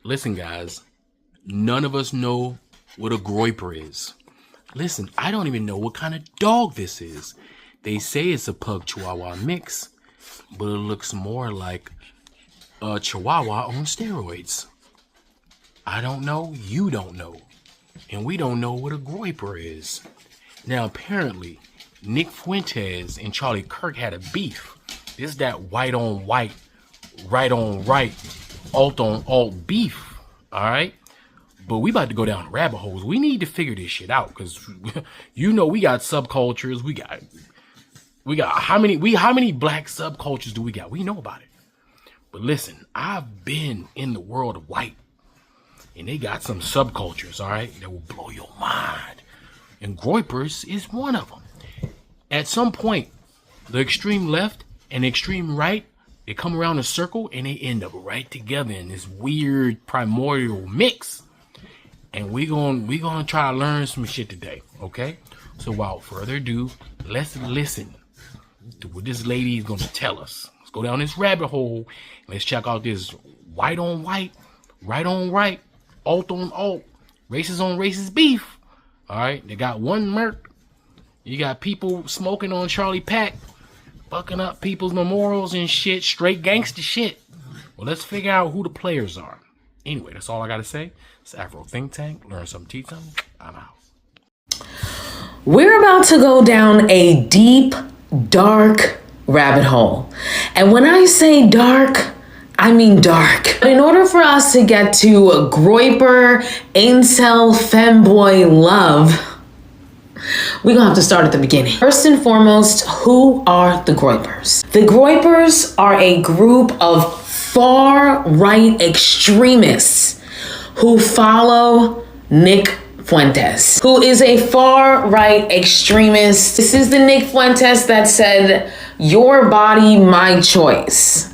Listen, guys, none of us know what a groyper is. Listen, I don't even know what kind of dog this is. They say it's a pug chihuahua mix, but it looks more like a chihuahua on steroids. I don't know, you don't know, and we don't know what a groyper is. Now, apparently, Nick Fuentes and Charlie Kirk had a beef. It's that white on white, right on right, alt on alt beef, all right? But we about to go down rabbit holes. We need to figure this shit out because you know we got subcultures. We got how many black subcultures do we got? We know about it. But listen, I've been in the world of white, and they got some subcultures, all right, that will blow your mind. And groypers is one of them. At some point, the extreme left and the extreme right, they come around a circle and they end up right together in this weird primordial mix. And we gonna try to learn some shit today, okay? So without further ado, let's listen to what this lady is gonna tell us. Let's go down this rabbit hole and let's check out this white on white, right on right, alt on alt, racist on racist beef. All right, they got one murk. You got people smoking on Charlie Pack, fucking up people's memorials and shit, straight gangster shit. Well, let's figure out who the players are. Anyway, that's all I gotta say. It's Afro Think Tank. Learn something, teach something. I'm out. We're about to go down a deep, dark rabbit hole. And when I say dark, I mean dark. In order for us to get to a groyper, incel, femboy love, we're gonna have to start at the beginning. First and foremost, who are the groypers? The groypers are a group of far-right extremists who follow Nick Fuentes, who is a far-right extremist. This is the Nick Fuentes that said, "Your body, my choice."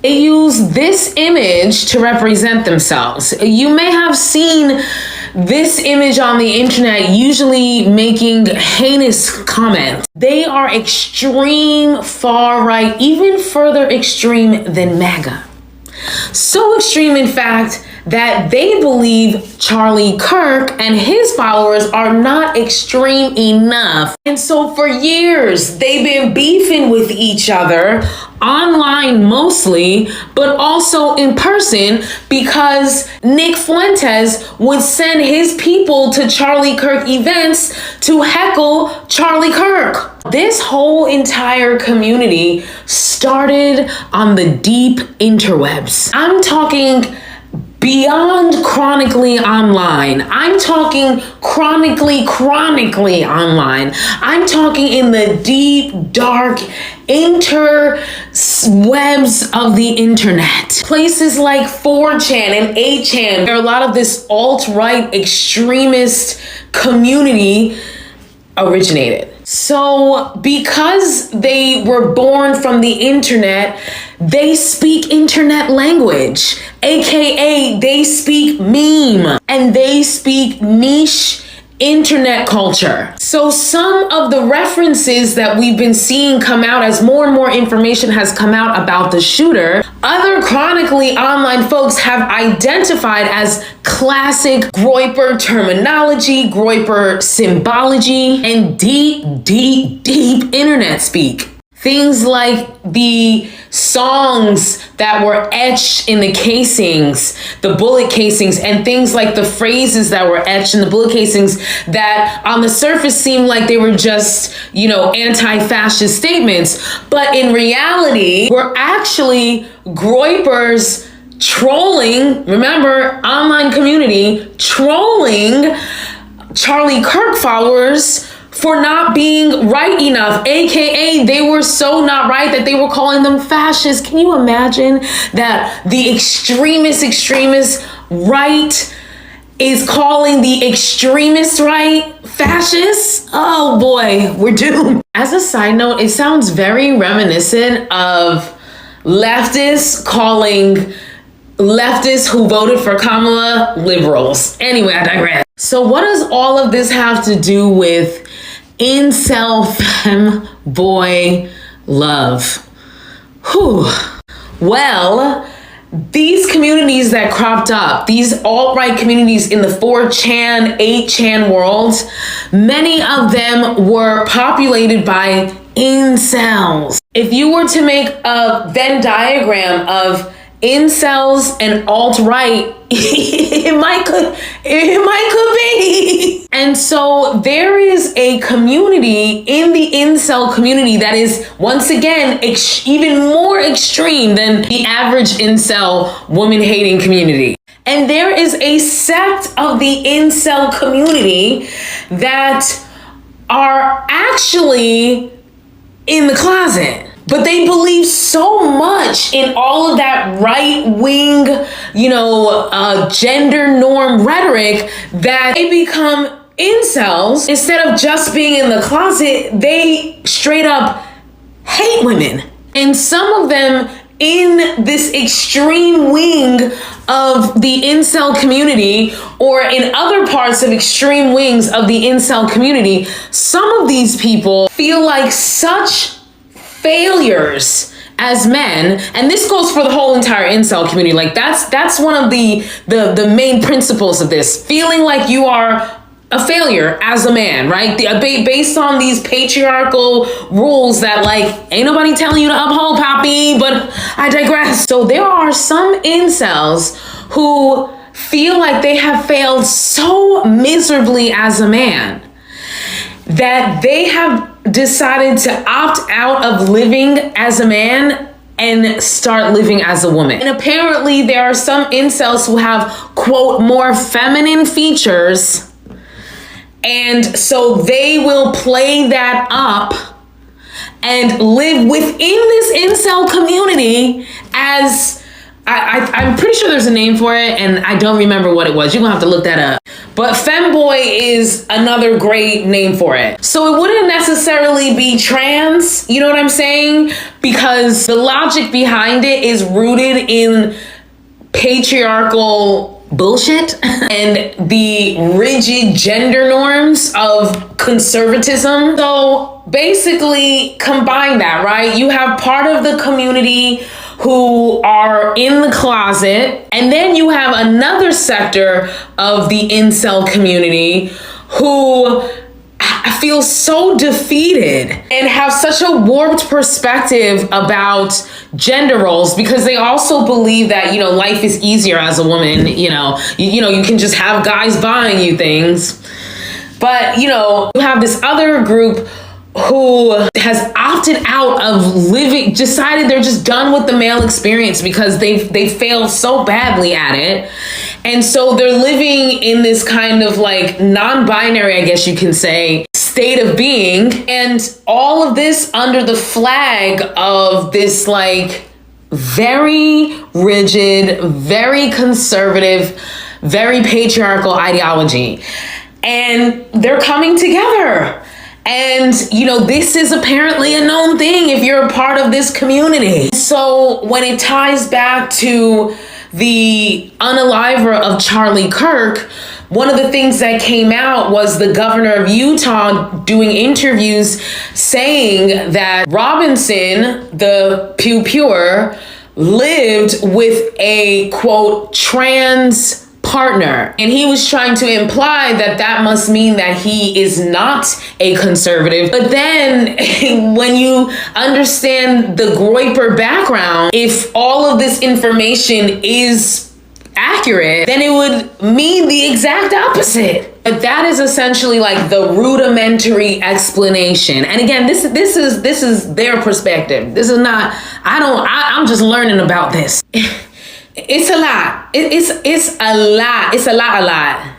They use this image to represent themselves. You may have seen this image on the internet, usually making heinous comments. They are extreme far right, even further extreme than MAGA. So extreme, in fact, that they believe Charlie Kirk and his followers are not extreme enough. And so for years, they've been beefing with each other, online mostly, but also in person, because Nick Fuentes would send his people to Charlie Kirk events to heckle Charlie Kirk. This whole entire community started on the deep interwebs. I'm talking beyond chronically online. I'm talking chronically online. I'm talking in the deep, dark interwebs of the internet. Places like 4chan and 8chan, where a lot of this alt-right extremist community originated. So because they were born from the internet, they speak internet language, aka they speak meme, and they speak niche internet culture. So some of the references that we've been seeing come out as more and more information has come out about the shooter, other chronically online folks have identified as classic groyper terminology, groyper symbology, and deep internet speak. Things like the songs that were etched in the casings, the bullet casings, and things like the phrases that were etched in the bullet casings that on the surface seemed like they were just, anti-fascist statements. But in reality, were actually groypers trolling, remember, online community, trolling Charlie Kirk followers for not being right enough, aka they were so not right that they were calling them fascists. Can you imagine that the extremist right is calling the extremist right fascists? Oh boy, we're doomed. As a side note, it sounds very reminiscent of leftists calling leftists who voted for Kamala liberals. Anyway, I digress. So what does all of this have to do with incel femboy love? Whew. Well, these communities that cropped up, these alt-right communities in the 4chan, 8chan world, many of them were populated by incels. If you were to make a Venn diagram of incels and alt-right, it might could be. And so there is a community in the incel community that is, once again, even more extreme than the average incel woman-hating community. And there is a sect of the incel community that are actually in the closet. But they believe so much in all of that right-wing, gender norm rhetoric that they become incels. Instead of just being in the closet, they straight up hate women. And some of them in this extreme wing of the incel community, or in other parts of extreme wings of the incel community, some of these people feel like such failures as men, and this goes for the whole entire incel community. Like that's one of the main principles of this, feeling like you are a failure as a man, right? Based on these patriarchal rules that ain't nobody telling you to uphold, poppy, but I digress. So there are some incels who feel like they have failed so miserably as a man that they have decided to opt out of living as a man and start living as a woman. And apparently there are some incels who have, quote, more feminine features. And so they will play that up and live within this incel community as, I'm pretty sure there's a name for it, and I don't remember what it was. You're gonna have to look that up. But femboy is another great name for it. So it wouldn't necessarily be trans, you know what I'm saying? Because the logic behind it is rooted in patriarchal bullshit and the rigid gender norms of conservatism. So basically combine that, right? You have part of the community who are in the closet, and then you have another sector of the incel community who feel so defeated and have such a warped perspective about gender roles, because they also believe that, life is easier as a woman, you can just have guys buying you things. But, you have this other group who has opted out of living, decided they're just done with the male experience because they failed so badly at it. And so they're living in this kind of non-binary, I guess you can say, state of being. And all of this under the flag of this very rigid, very conservative, very patriarchal ideology. And they're coming together. And, this is apparently a known thing if you're a part of this community. So when it ties back to the unaliver of Charlie Kirk, one of the things that came out was the governor of Utah doing interviews saying that Robinson, the Pew Pure, lived with a, quote, trans partner. And he was trying to imply that must mean that he is not a conservative. But then when you understand the Groyper background, if all of this information is accurate, then it would mean the exact opposite. But that is essentially the rudimentary explanation. And again, this is their perspective. This is not, I'm just learning about this. It's a lot. It's a lot. It's a lot.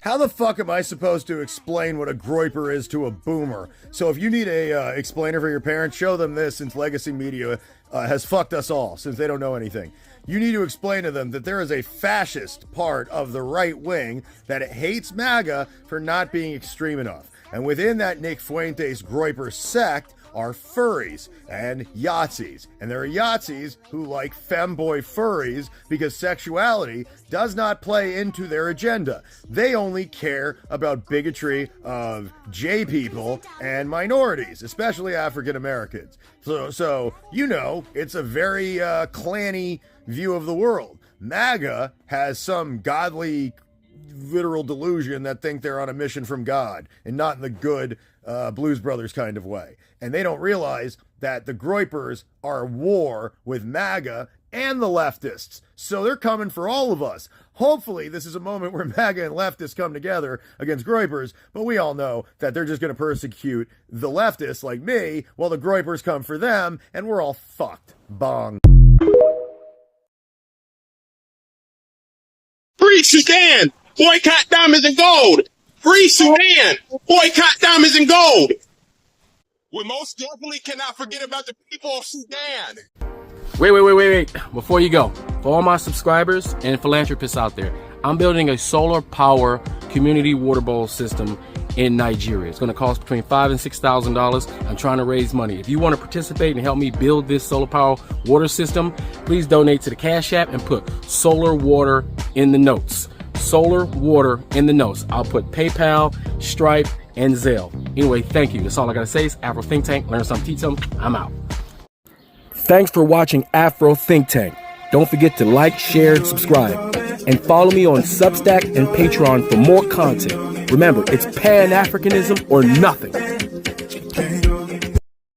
How the fuck am I supposed to explain what a groyper is to a boomer? So if you need a explainer for your parents, show them this, since legacy media has fucked us all, since they don't know anything. You need to explain to them that there is a fascist part of the right wing that it hates MAGA for not being extreme enough. And within that Nick Fuentes groyper sect are furries and Yahtzees. And there are Yahtzees who like femboy furries because sexuality does not play into their agenda. They only care about bigotry of J people and minorities, especially African Americans. So you know, it's a very clanny view of the world. MAGA has some godly literal delusion that think they're on a mission from God and not in the good Blues Brothers kind of way. And they don't realize that the Gropers are at war with MAGA and the leftists. So they're coming for all of us. Hopefully this is a moment where MAGA and leftists come together against Gropers, but we all know that they're just going to persecute the leftists like me while the Gropers come for them, and we're all fucked. Bong. Free Sudan! Boycott diamonds and gold! Free Sudan! Boycott diamonds and gold! We most definitely cannot forget about the people of Sudan! Wait. Before you go, for all my subscribers and philanthropists out there, I'm building a solar power community water bowl system in Nigeria. It's going to cost between $5,000 and $6,000. I'm trying to raise money. If you want to participate and help me build this solar power water system, please donate to the Cash App and put solar water in the notes. Solar water in the notes. I'll put PayPal, Stripe, and Zelle. Anyway, thank you. That's all I got to say. It's Afro Think Tank. Learn something, teach something. I'm out. Thanks for watching Afro Think Tank. Don't forget to like, share, and subscribe. And follow me on Substack and Patreon for more content. Remember, it's Pan-Africanism or nothing.